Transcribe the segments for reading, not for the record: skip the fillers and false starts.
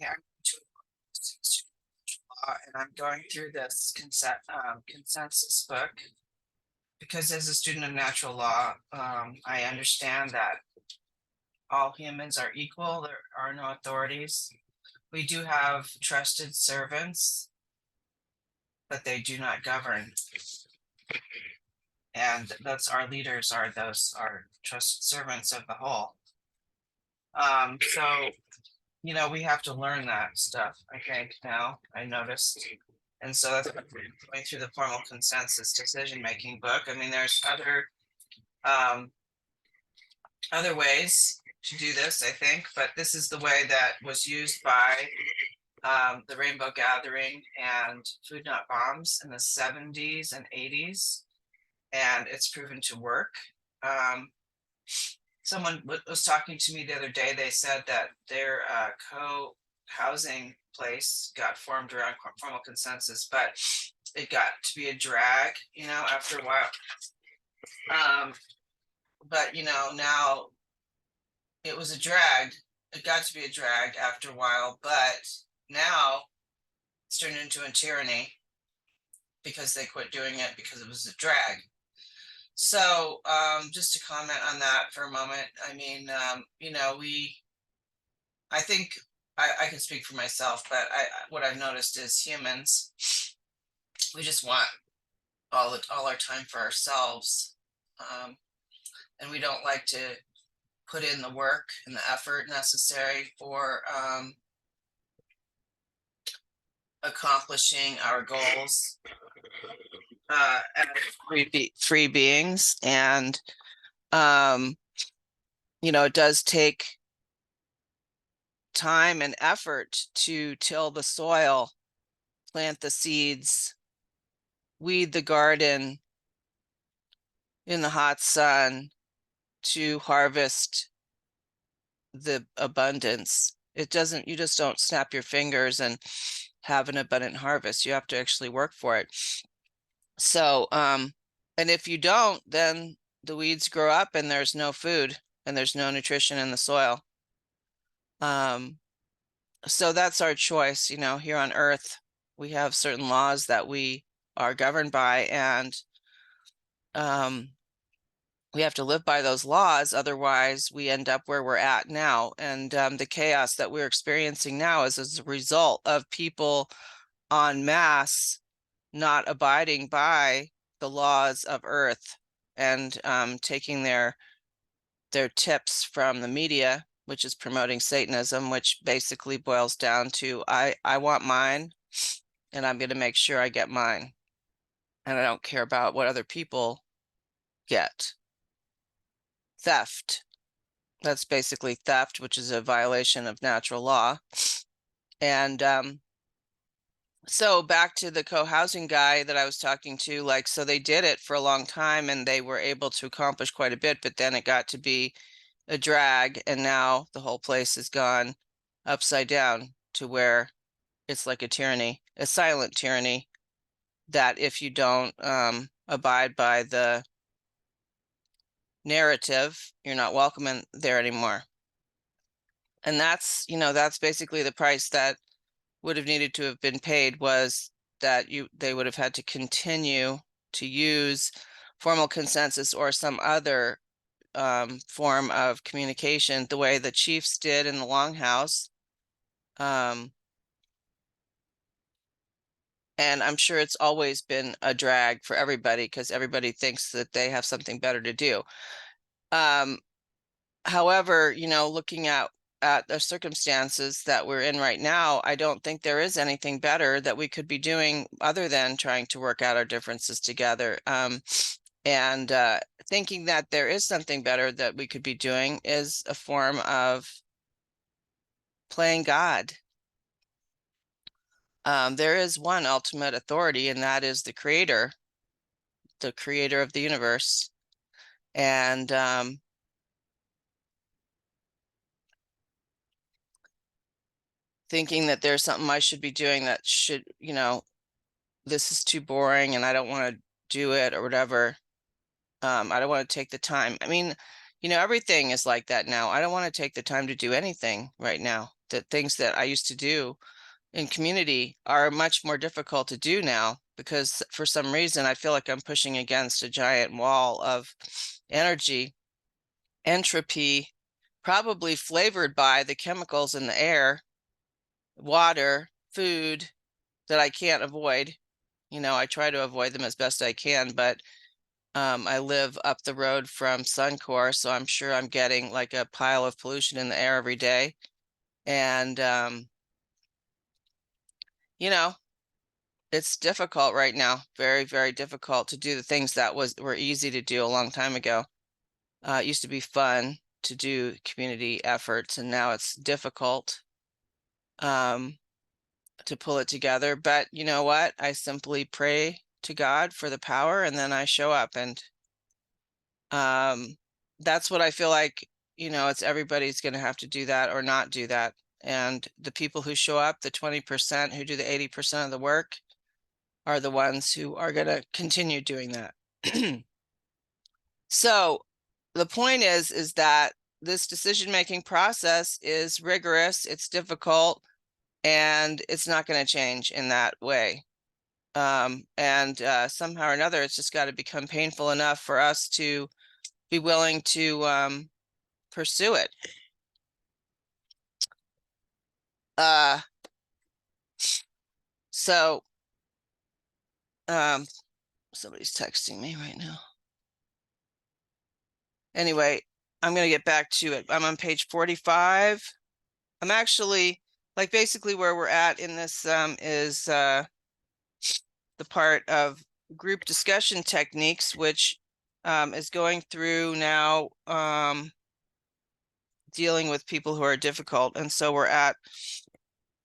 Yeah, I'm to law, and I'm going through this consensus book because as a student of natural law, I understand that all humans are equal. There are no authorities. We do have trusted servants, but they do not govern. And that's our leaders are those are trusted servants of the whole. So we have to learn that stuff, I think, now, I noticed. And so that's what we're going through the formal consensus decision-making book. I mean, there's um, other ways to do this, I think, but this is the way that was used by the Rainbow Gathering and Food Not Bombs in the 70s and 80s, and it's proven to work. Someone was talking to me the other day. They said that their co-housing place got formed around formal consensus, but it got to be a drag, after a while. But now it was a drag. It got to be a drag after a while, but now it's turned into a tyranny because they quit doing it because it was a drag. So just to comment on that for a moment, I mean, I think I can speak for myself, but what I've noticed is humans, we just want all our time for ourselves, and we don't like to put in the work and the effort necessary for accomplishing our goals as free beings. And it does take time and effort to till the soil, plant the seeds, weed the garden in the hot sun, to harvest the abundance. You just don't snap your fingers and have an abundant harvest. You have to actually work for it. So, and if you don't, then the weeds grow up and there's no food and there's no nutrition in the soil. So that's our choice. Here on Earth, we have certain laws that we are governed by, and we have to live by those laws. Otherwise, we end up where we're at now. And the chaos that we're experiencing now is as a result of people en masse not abiding by the laws of Earth and taking their tips from the media, which is promoting Satanism, which basically boils down to I want mine, and I'm going to make sure I get mine, and I don't care about what other people get. Theft. That's basically theft, which is a violation of natural law. And so back to the co-housing guy that I was talking to, so they did it for a long time and they were able to accomplish quite a bit, but then it got to be a drag, and now the whole place has gone upside down to where it's like a tyranny, a silent tyranny, that if you don't abide by the narrative, you're not welcome in there anymore. And that's basically the price that would have needed to have been paid, was that they would have had to continue to use formal consensus or some other form of communication the way the chiefs did in the Longhouse. And I'm sure it's always been a drag for everybody because everybody thinks that they have something better to do. However, looking at the circumstances that we're in right now, I don't think there is anything better that we could be doing other than trying to work out our differences together. And thinking that there is something better that we could be doing is a form of playing God. There is one ultimate authority, and that is the creator of the universe. And thinking that there's something I should be doing that should, this is too boring and I don't want to do it or whatever. I don't want to take the time. I mean, everything is like that now. I don't want to take the time to do anything right now. the things that I used to do in community are much more difficult to do now, because for some reason I feel like I'm pushing against a giant wall of energy, entropy, probably flavored by the chemicals in the air, water, food that I can't avoid. I try to avoid them as best I can, but I live up the road from Suncor, so I'm sure I'm getting like a pile of pollution in the air every day. And, it's difficult right now, very, very difficult to do the things that were easy to do a long time ago. It used to be fun to do community efforts, and now it's difficult to pull it together. But you know what? I simply pray to God for the power, and then I show up, and that's what I feel like. It's everybody's going to have to do that or not do that. And the people who show up, the 20% who do the 80% of the work, are the ones who are going to continue doing that. So the point is that this decision-making process is rigorous, it's difficult, and it's not going to change in that way. And somehow or another, it's just got to become painful enough for us to be willing to pursue it. So somebody's texting me right now. Anyway, I'm going to get back to it. I'm on page 45. I'm actually, like, basically where we're at in this is the part of group discussion techniques, which is going through now dealing with people who are difficult. And so we're at,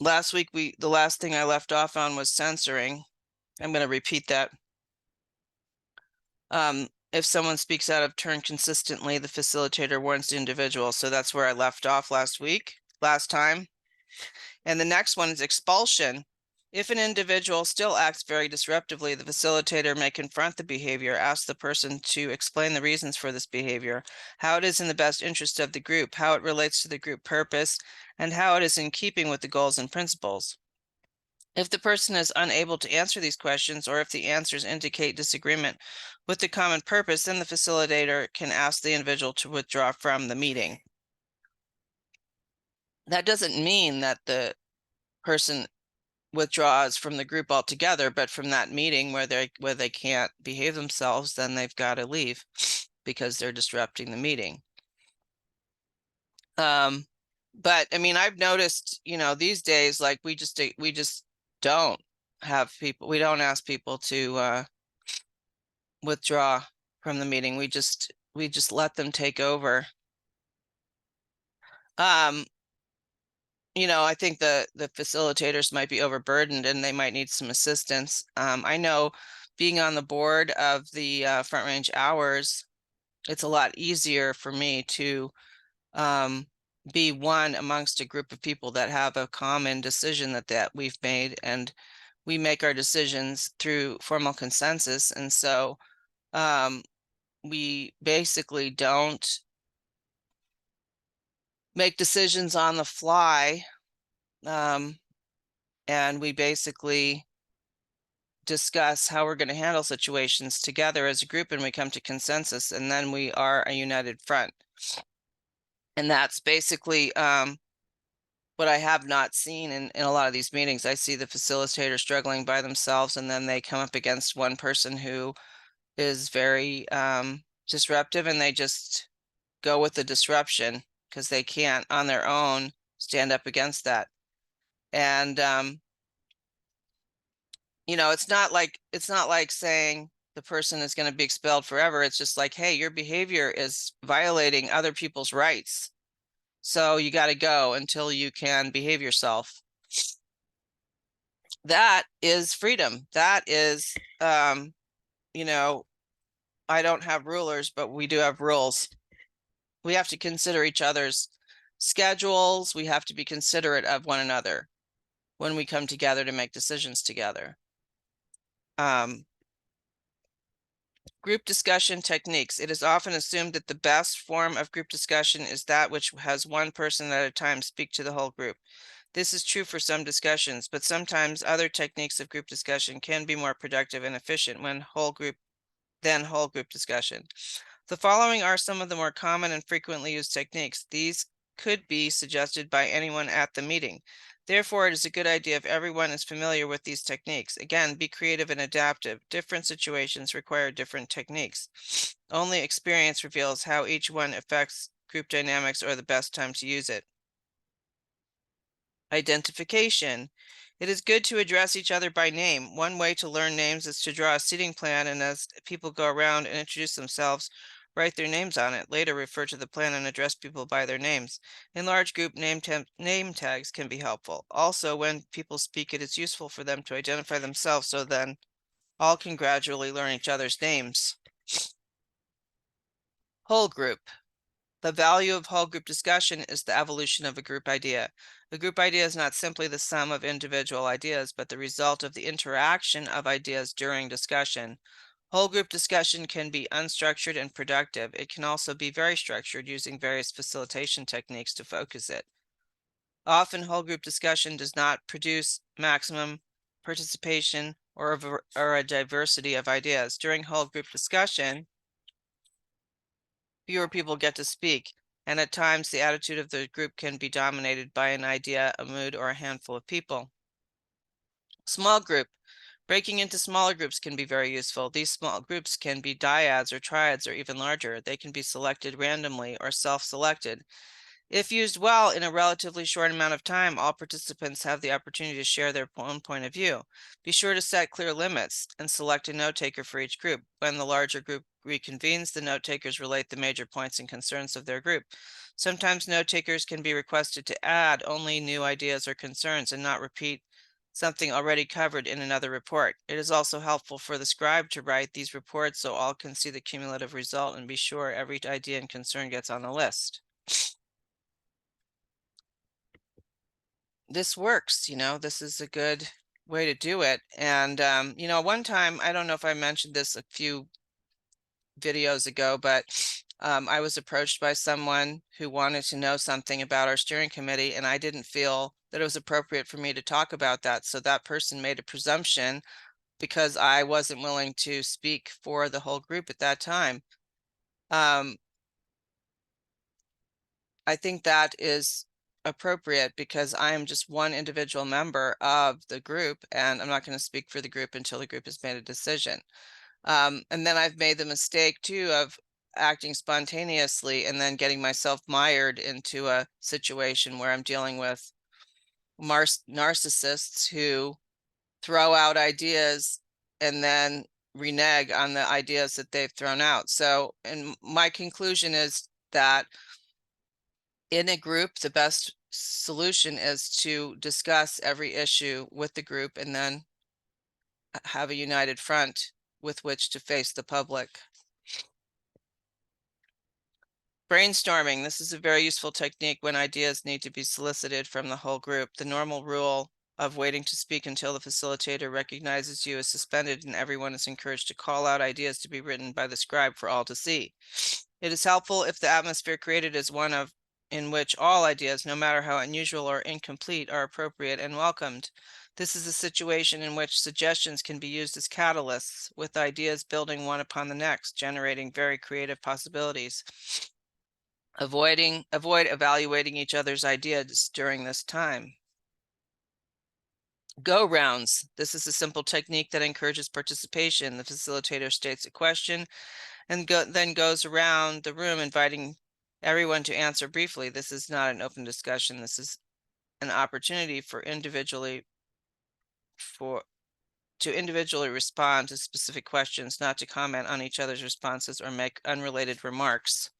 last week, the last thing I left off on was censoring. I'm going to repeat that. If someone speaks out of turn consistently, the facilitator warns the individual. So that's where I left off last time. And the next one is expulsion. If an individual still acts very disruptively, the facilitator may confront the behavior, ask the person to explain the reasons for this behavior, how it is in the best interest of the group, how it relates to the group purpose, and how it is in keeping with the goals and principles. If the person is unable to answer these questions, or if the answers indicate disagreement with the common purpose, then the facilitator can ask the individual to withdraw from the meeting. That doesn't mean that the person withdraws from the group altogether, but from that meeting where they can't behave themselves, then they've got to leave because they're disrupting the meeting. But I mean, I've noticed, these days, like we just don't have people, we don't ask people to withdraw from the meeting. We just let them take over. I think the facilitators might be overburdened and they might need some assistance. I know, being on the board of the Front Range Hours, it's a lot easier for me to be one amongst a group of people that have a common decision that we've made, and we make our decisions through formal consensus. And so we basically don't make decisions on the fly. And we basically discuss how we're going to handle situations together as a group, and we come to consensus, and then we are a united front. And that's basically what I have not seen in a lot of these meetings. I see the facilitator struggling by themselves, and then they come up against one person who is very disruptive, and they just go with the disruption because they can't on their own stand up against that. And it's not like saying the person is going to be expelled forever. It's just like, hey, your behavior is violating other people's rights, so you got to go until you can behave yourself. That is freedom. That is, I don't have rulers, but we do have rules. We have to consider each other's schedules. We have to be considerate of one another when we come together to make decisions together. Group discussion techniques. It is often assumed that the best form of group discussion is that which has one person at a time speak to the whole group. This is true for some discussions, but sometimes other techniques of group discussion can be more productive and efficient when whole group discussion. The following are some of the more common and frequently used techniques. These could be suggested by anyone at the meeting. Therefore, it is a good idea if everyone is familiar with these techniques. Again, be creative and adaptive. Different situations require different techniques. Only experience reveals how each one affects group dynamics or the best time to use it. Identification. It is good to address each other by name. One way to learn names is to draw a seating plan, and as people go around and introduce themselves, write their names on it. Later, refer to the plan and address people by their names. In large group, name tags can be helpful. Also, when people speak, it is useful for them to identify themselves, so then all can gradually learn each other's names. Whole group. The value of whole group discussion is the evolution of a group idea. A group idea is not simply the sum of individual ideas, but the result of the interaction of ideas during discussion. Whole group discussion can be unstructured and productive. It can also be very structured, using various facilitation techniques to focus it. Often, whole group discussion does not produce maximum participation or a diversity of ideas. During whole group discussion, fewer people get to speak, and at times the attitude of the group can be dominated by an idea, a mood, or a handful of people. Small group. Breaking into smaller groups can be very useful. These small groups can be dyads or triads or even larger. They can be selected randomly or self-selected. If used well in a relatively short amount of time, all participants have the opportunity to share their own point of view. Be sure to set clear limits and select a note taker for each group. When the larger group reconvenes, the note takers relate the major points and concerns of their group. Sometimes note takers can be requested to add only new ideas or concerns and not repeat something already covered in another report. It is also helpful for the scribe to write these reports so all can see the cumulative result and be sure every idea and concern gets on the list. This works, this is a good way to do it. And, one time, I don't know if I mentioned this a few videos ago, but I was approached by someone who wanted to know something about our steering committee, and I didn't feel that it was appropriate for me to talk about that. So that person made a presumption because I wasn't willing to speak for the whole group at that time. I think that is appropriate because I am just one individual member of the group, and I'm not going to speak for the group until the group has made a decision. And then I've made the mistake too of acting spontaneously and then getting myself mired into a situation where I'm dealing with narcissists who throw out ideas and then renege on the ideas that they've thrown out. So, and my conclusion is that in a group, the best solution is to discuss every issue with the group and then have a united front with which to face the public. Brainstorming. This is a very useful technique when ideas need to be solicited from the whole group. The normal rule of waiting to speak until the facilitator recognizes you is suspended, and everyone is encouraged to call out ideas to be written by the scribe for all to see. It is helpful if the atmosphere created is one in which all ideas, no matter how unusual or incomplete, are appropriate and welcomed. This is a situation in which suggestions can be used as catalysts, with ideas building one upon the next, generating very creative possibilities. Avoid evaluating each other's ideas during this time. Go rounds. This is a simple technique that encourages participation. The facilitator states a question and then goes around the room inviting everyone to answer briefly. This is not an open discussion. This is an opportunity to individually respond to specific questions, not to comment on each other's responses or make unrelated remarks.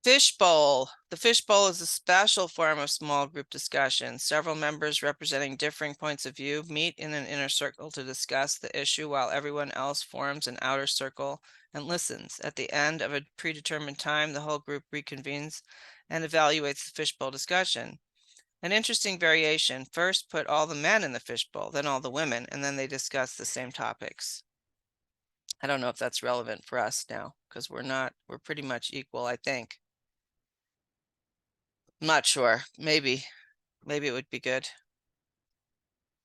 Fishbowl. The fishbowl is a special form of small group discussion. Several members representing differing points of view meet in an inner circle to discuss the issue while everyone else forms an outer circle and listens. At the end of a predetermined time, the whole group reconvenes and evaluates the fishbowl discussion. An interesting variation. First, put all the men in the fishbowl, then all the women, and then they discuss the same topics. I don't know if that's relevant for us now, because we're pretty much equal, I think. I'm not sure. Maybe it would be good.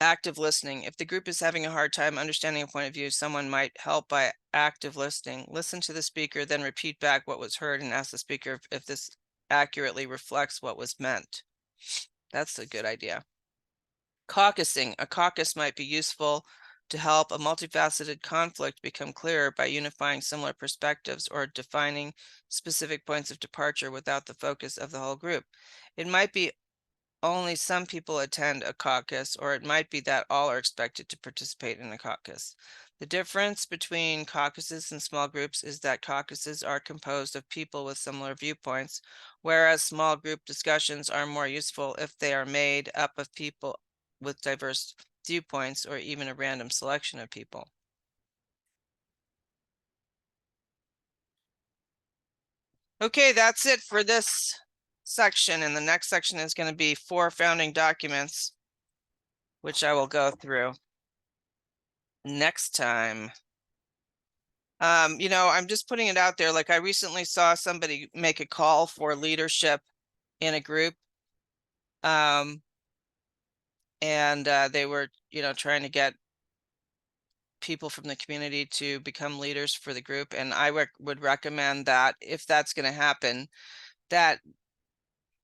Active listening. If the group is having a hard time understanding a point of view, someone might help by active listening. Listen to the speaker, then repeat back what was heard and ask the speaker if this accurately reflects what was meant. That's a good idea. Caucusing. A caucus might be useful to help a multifaceted conflict become clearer by unifying similar perspectives or defining specific points of departure without the focus of the whole group. It might be only some people attend a caucus, or it might be that all are expected to participate in a caucus. The difference between caucuses and small groups is that caucuses are composed of people with similar viewpoints, whereas small group discussions are more useful if they are made up of people with diverse viewpoints or even a random selection of people. Okay, that's it for this section. And the next section is going to be 4 founding documents, which I will go through next time. I'm just putting it out there. Like, I recently saw somebody make a call for leadership in a group. And they were, trying to get people from the community to become leaders for the group. And I would recommend that if that's going to happen, that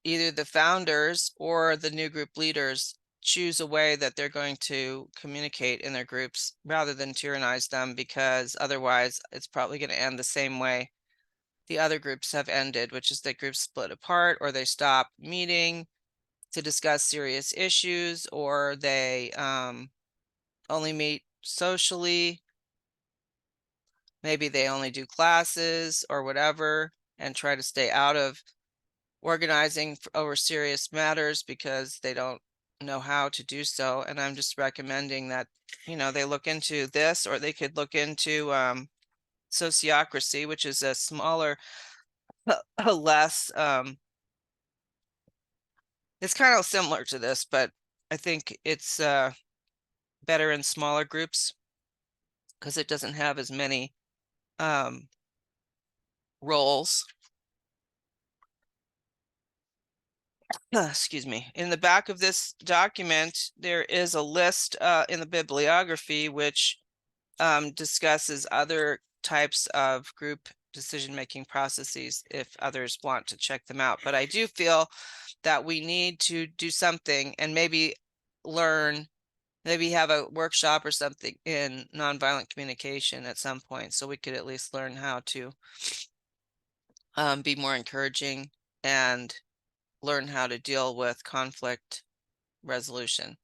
either the founders or the new group leaders choose a way that they're going to communicate in their groups rather than tyrannize them, because otherwise it's probably going to end the same way the other groups have ended, which is that groups split apart, or they stop meeting to discuss serious issues, or they only meet socially. Maybe they only do classes or whatever and try to stay out of organizing over serious matters because they don't know how to do so. And I'm just recommending that, they look into this, or they could look into sociocracy, which is a smaller, less, it's kind of similar to this, but I think it's better in smaller groups because it doesn't have as many roles. Excuse me. In the back of this document, there is a list in the bibliography which discusses other types of group decision-making processes if others want to check them out. But I do feel that we need to do something and maybe have a workshop or something in nonviolent communication at some point, so we could at least learn how to be more encouraging and learn how to deal with conflict resolution.